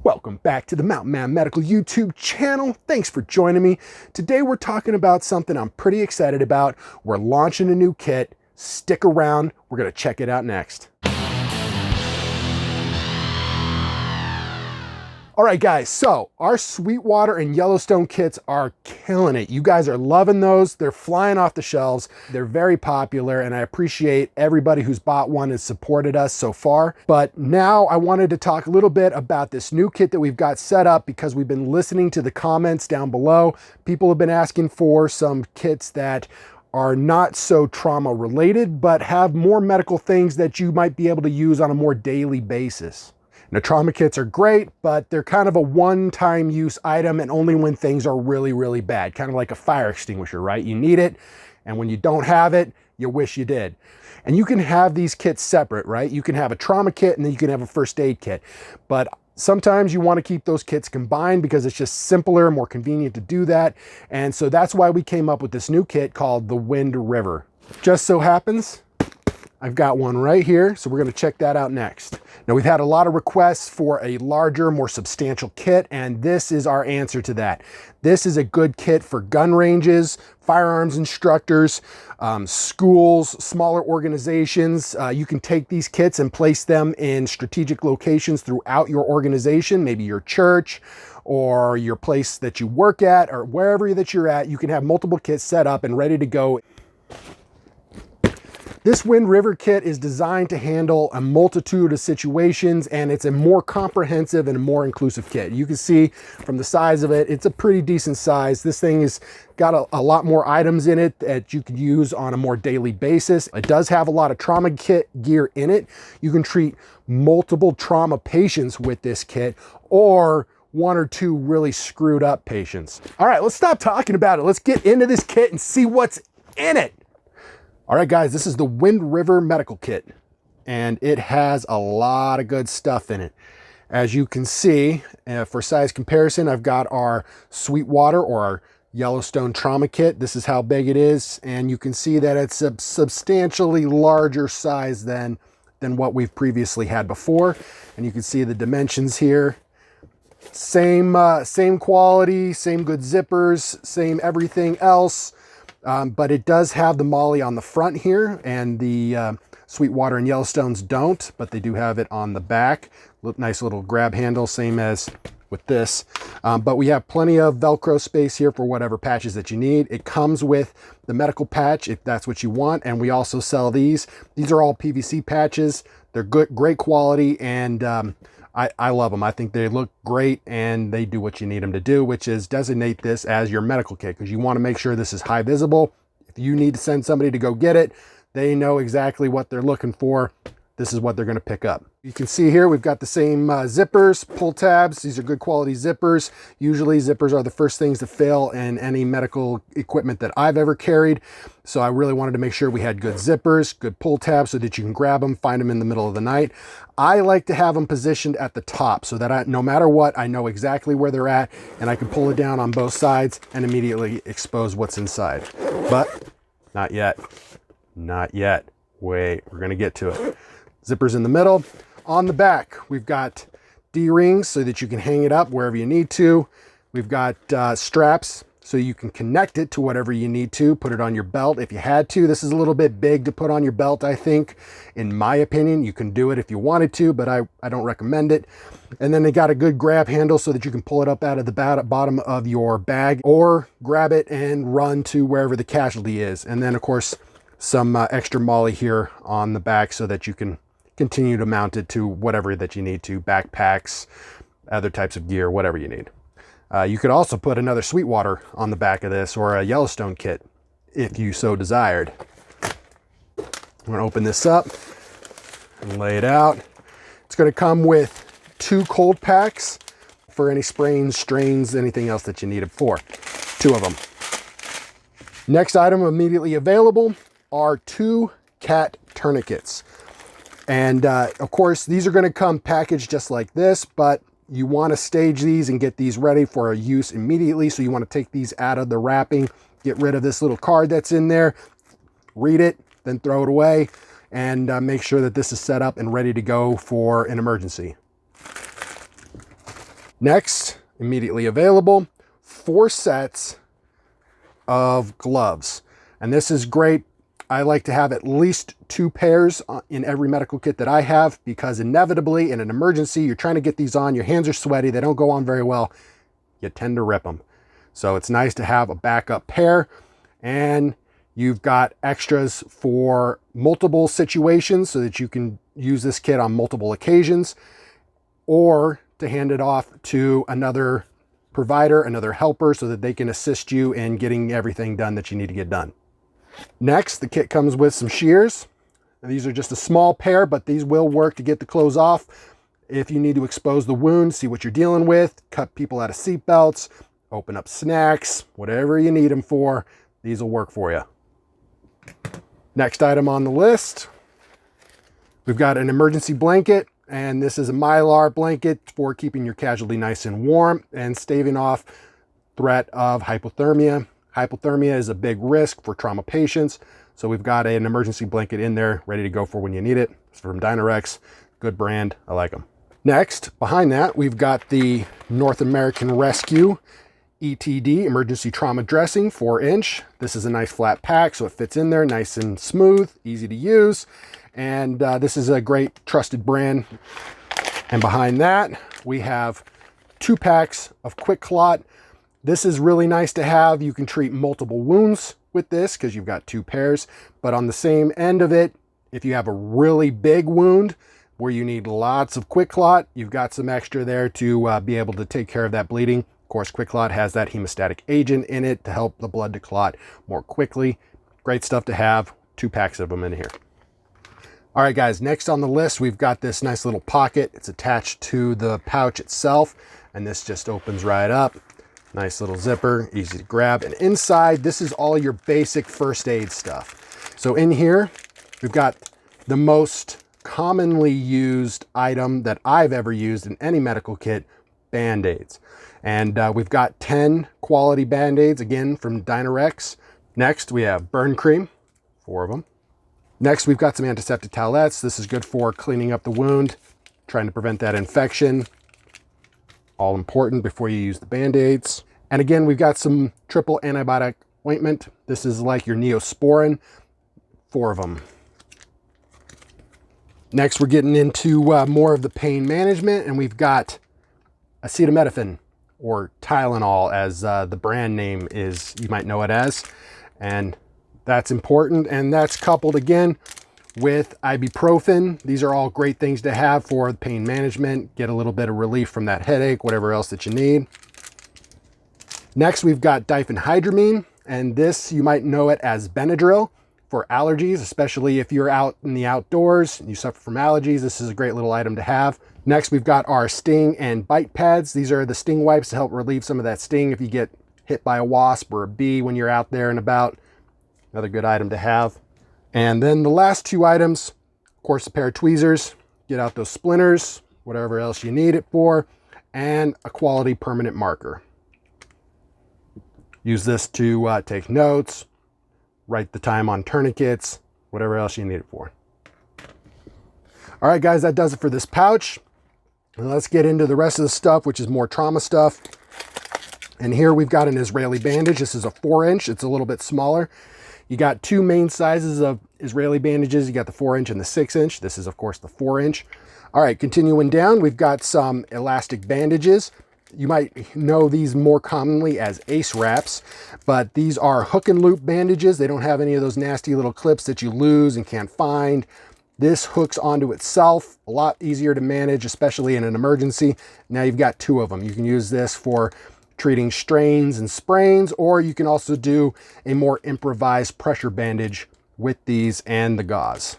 Welcome back to the Mountain Man Medical YouTube channel. Thanks for joining me. Today we're talking about something I'm pretty excited about. We're launching a new kit. Stick around. We're going to check it out next. All right, guys, so our Sweetwater and Yellowstone kits are killing it. You guys are loving those. They're flying off the shelves. They're very popular, and I appreciate everybody who's bought one and supported us so far. But now I wanted to talk a little bit about this new kit that we've got set up because we've been listening to the comments down below. People have been asking for some kits that are not so trauma related, but have more medical things that you might be able to use on a more daily basis. Now, trauma kits are great, but they're kind of a one-time use item and only when things are really, really bad. Kind of like a fire extinguisher, right? You need it, and when you don't have it, you wish you did. And you can have these kits separate, right? You can have a trauma kit and then you can have a first aid kit. But sometimes you want to keep those kits combined because it's just simpler, more convenient to do that. And so that's why we came up with this new kit called the Wind River. Just so happens, I've got one right here, so we're going to check that out next. Now, we've had a lot of requests for a larger, more substantial kit, and this is our answer to that. This is a good kit for gun ranges, firearms instructors, schools, smaller organizations. You can take these kits and place them in strategic locations throughout your organization, maybe your church or your place that you work at or wherever that you're at. You can have multiple kits set up and ready to go. This Wind River kit is designed to handle a multitude of situations, and it's a more comprehensive and a more inclusive kit. You can see from the size of it, it's a pretty decent size. This thing has got a lot more items in it that you can use on a more daily basis. It does have a lot of trauma kit gear in it. You can treat multiple trauma patients with this kit, or one or two really screwed up patients. All right, let's stop talking about it. Let's get into this kit and see what's in it. All right, guys, this is the Wind River Medical Kit, and it has a lot of good stuff in it. As you can see, for size comparison, I've got our Sweetwater or our Yellowstone Trauma Kit. This is how big it is, and you can see that it's a substantially larger size than what we've previously had before. And you can see the dimensions here. Same quality, same good zippers, same everything else. But it does have the Molle on the front here, and the Sweetwater and Yellowstones don't, but they do have it on the back. Nice little grab handle, same as with this. But we have plenty of Velcro space here for whatever patches that you need. It comes with the medical patch if that's what you want, and we also sell these. These are all PVC patches. They're good, great quality, and I love them. I think they look great and they do what you need them to do, which is designate this as your medical kit because you want to make sure this is high visible. If you need to send somebody to go get it, they know exactly what they're looking for. This is what they're going to pick up. You can see here we've got the same zippers, pull tabs. These are good quality zippers. Usually zippers are the first things to fail in any medical equipment that I've ever carried. So I really wanted to make sure we had good zippers, good pull tabs so that you can grab them, find them in the middle of the night. I like to have them positioned at the top so that no matter what, I know exactly where they're at and I can pull it down on both sides and immediately expose what's inside. But not yet. Not yet. Wait, we're going to get to it. Zippers in the middle. On the back, we've got D-rings so that you can hang it up wherever you need to. We've got straps so you can connect it to whatever you need to. Put it on your belt if you had to. This is a little bit big to put on your belt, I think. In my opinion, you can do it if you wanted to, but I don't recommend it. And then they got a good grab handle so that you can pull it up out of the bottom of your bag or grab it and run to wherever the casualty is. And then, of course, some extra Molle here on the back so that you can continue to mount it to whatever that you need to, backpacks, other types of gear, whatever you need. You could also put another Sweetwater on the back of this or a Yellowstone kit if you so desired. I'm going to open this up and lay it out. It's going to come with 2 cold packs for any sprains, strains, anything else that you need it for. 2 of them. Next item immediately available are 2 cat tourniquets. And of course, these are going to come packaged just like this, but you want to stage these and get these ready for use immediately. So you want to take these out of the wrapping, get rid of this little card that's in there, read it, then throw it away, and make sure that this is set up and ready to go for an emergency. Next, immediately available, 4 sets of gloves. And this is great. I like to have at least 2 pairs in every medical kit that I have, because inevitably in an emergency, you're trying to get these on, your hands are sweaty, they don't go on very well, you tend to rip them. So it's nice to have a backup pair, and you've got extras for multiple situations so that you can use this kit on multiple occasions, or to hand it off to another provider, another helper, so that they can assist you in getting everything done that you need to get done. Next, the kit comes with some shears. These are just a small pair, but these will work to get the clothes off. If you need to expose the wound, see what you're dealing with, cut people out of seat belts, open up snacks, whatever you need them for, these will work for you. Next item on the list, we've got an emergency blanket. And this is a Mylar blanket for keeping your casualty nice and warm and staving off threat of hypothermia. Hypothermia is a big risk for trauma patients. So we've got an emergency blanket in there ready to go for when you need it. It's from Dynarex, good brand, I like them. Next, behind that, we've got the North American Rescue ETD, Emergency Trauma Dressing, 4-inch. This is a nice flat pack, so it fits in there nice and smooth, easy to use. And this is a great trusted brand. And behind that, we have 2 packs of Quikclot. This is really nice to have. You can treat multiple wounds with this because you've got 2 pairs. But on the same end of it, if you have a really big wound where you need lots of Quikclot, you've got some extra there to be able to take care of that bleeding. Of course, Quikclot has that hemostatic agent in it to help the blood to clot more quickly. Great stuff to have. 2 packs of them in here. All right, guys, next on the list, we've got this nice little pocket. It's attached to the pouch itself, and this just opens right up. Nice little zipper, easy to grab. And inside, this is all your basic first aid stuff. So in here, we've got the most commonly used item that I've ever used in any medical kit, Band-Aids. And we've got 10 quality Band-Aids, again, from Dynarex. Next, we have burn cream, 4 of them. Next, we've got some antiseptic towelettes. This is good for cleaning up the wound, trying to prevent that infection. All important before you use the Band-Aids. And again, we've got some triple antibiotic ointment. This is like your Neosporin, 4 of them. Next, we're getting into more of the pain management, and we've got Acetaminophen, or Tylenol, as the brand name is, you might know it as. And that's important, and that's coupled again with ibuprofen. These are all great things to have for pain management, get a little bit of relief from that headache, whatever else that you need. Next, we've got Diphenhydramine, and this, you might know it as Benadryl for allergies, especially if you're out in the outdoors and you suffer from allergies. This is a great little item to have. Next, we've got our sting and bite pads. These are the sting wipes to help relieve some of that sting if you get hit by a wasp or a bee when you're out there and about. Another good item to have. And then the last 2 items, of course, a pair of tweezers, get out those splinters, whatever else you need it for, and a quality permanent marker. Use this to take notes, write the time on tourniquets, whatever else you need it for. All right, guys, that does it for this pouch. And let's get into the rest of the stuff, which is more trauma stuff. And here we've got an Israeli bandage. This is a 4-inch. It's a little bit smaller. You got 2 main sizes of Israeli bandages. You got the 4-inch and the 6-inch. This is, of course, the 4-inch. All right, continuing down, we've got some elastic bandages. You might know these more commonly as ace wraps, but these are hook and loop bandages. They don't have any of those nasty little clips that you lose and can't find. This hooks onto itself, a lot easier to manage, especially in an emergency. Now you've got 2 of them. You can use this for treating strains and sprains, or you can also do a more improvised pressure bandage with these and the gauze.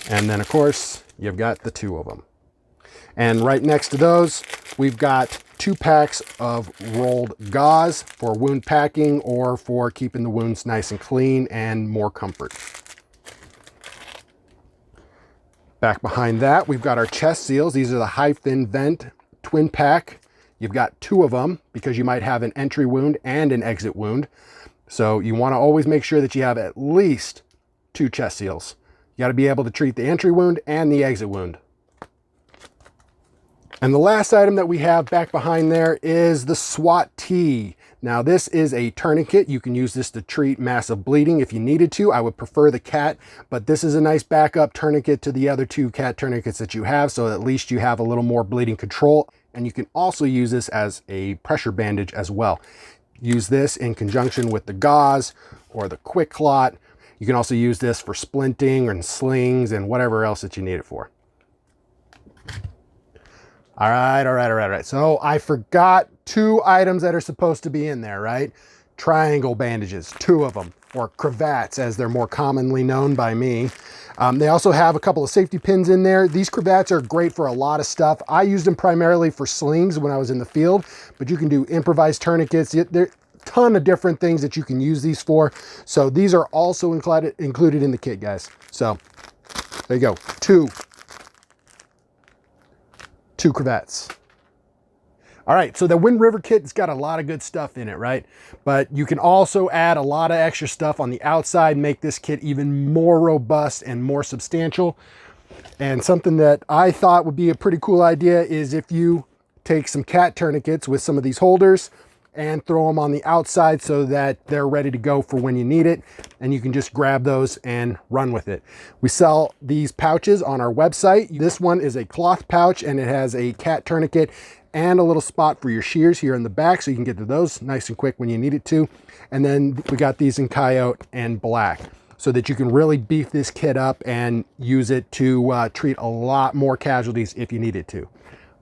And then, of course, you've got the 2 of them. And right next to those, we've got 2 packs of rolled gauze for wound packing or for keeping the wounds nice and clean and more comfort. Back behind that, we've got our chest seals. These are the high fin vent twin pack. You've got 2 of them because you might have an entry wound and an exit wound. So you want to always make sure that you have at least 2 chest seals. You got to be able to treat the entry wound and the exit wound. And the last item that we have back behind there is the SWAT-T. Now this is a tourniquet. You can use this to treat massive bleeding if you needed to. I would prefer the cat, but this is a nice backup tourniquet to the other 2 cat tourniquets that you have, so at least you have a little more bleeding control. And you can also use this as a pressure bandage as well. Use this in conjunction with the gauze or the Quikclot. You can also use this for splinting and slings and whatever else that you need it for. All right. So I forgot 2 items that are supposed to be in there, right? Triangle bandages, 2 of them, or cravats as they're more commonly known by me. They also have a couple of safety pins in there. These cravats are great for a lot of stuff. I used them primarily for slings when I was in the field, but you can do improvised tourniquets. There are a ton of different things that you can use these for. So these are also included in the kit, guys. So there you go, 2 cravats. All right, so the Wind River kit has got a lot of good stuff in it, right? But you can also add a lot of extra stuff on the outside, make this kit even more robust and more substantial. And something that I thought would be a pretty cool idea is if you take some cat tourniquets with some of these holders and throw them on the outside so that they're ready to go for when you need it. And you can just grab those and run with it. We sell these pouches on our website. This one is a cloth pouch and it has a cat tourniquet and a little spot for your shears here in the back, so you can get to those nice and quick when you need it to. And then we got these in coyote and black, so that you can really beef this kit up and use it to treat a lot more casualties if you need it to.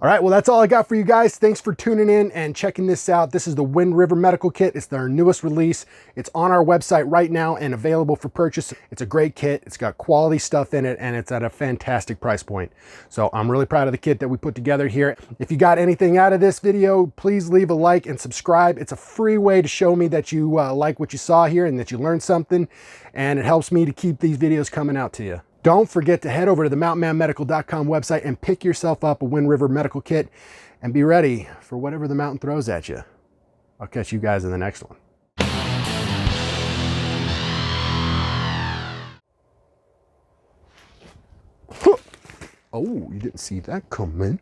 All right, well, that's all I got for you guys. Thanks for tuning in and checking this out. This is the Wind River Medical Kit. It's their newest release. It's on our website right now and available for purchase. It's a great kit. It's got quality stuff in it, and it's at a fantastic price point. So I'm really proud of the kit that we put together here. If you got anything out of this video, please leave a like and subscribe. It's a free way to show me that you like what you saw here and that you learned something, and it helps me to keep these videos coming out to you. Don't forget to head over to the mountainmanmedical.com website and pick yourself up a Wind River Medical Kit and be ready for whatever the mountain throws at you. I'll catch you guys in the next one. Oh, you didn't see that coming.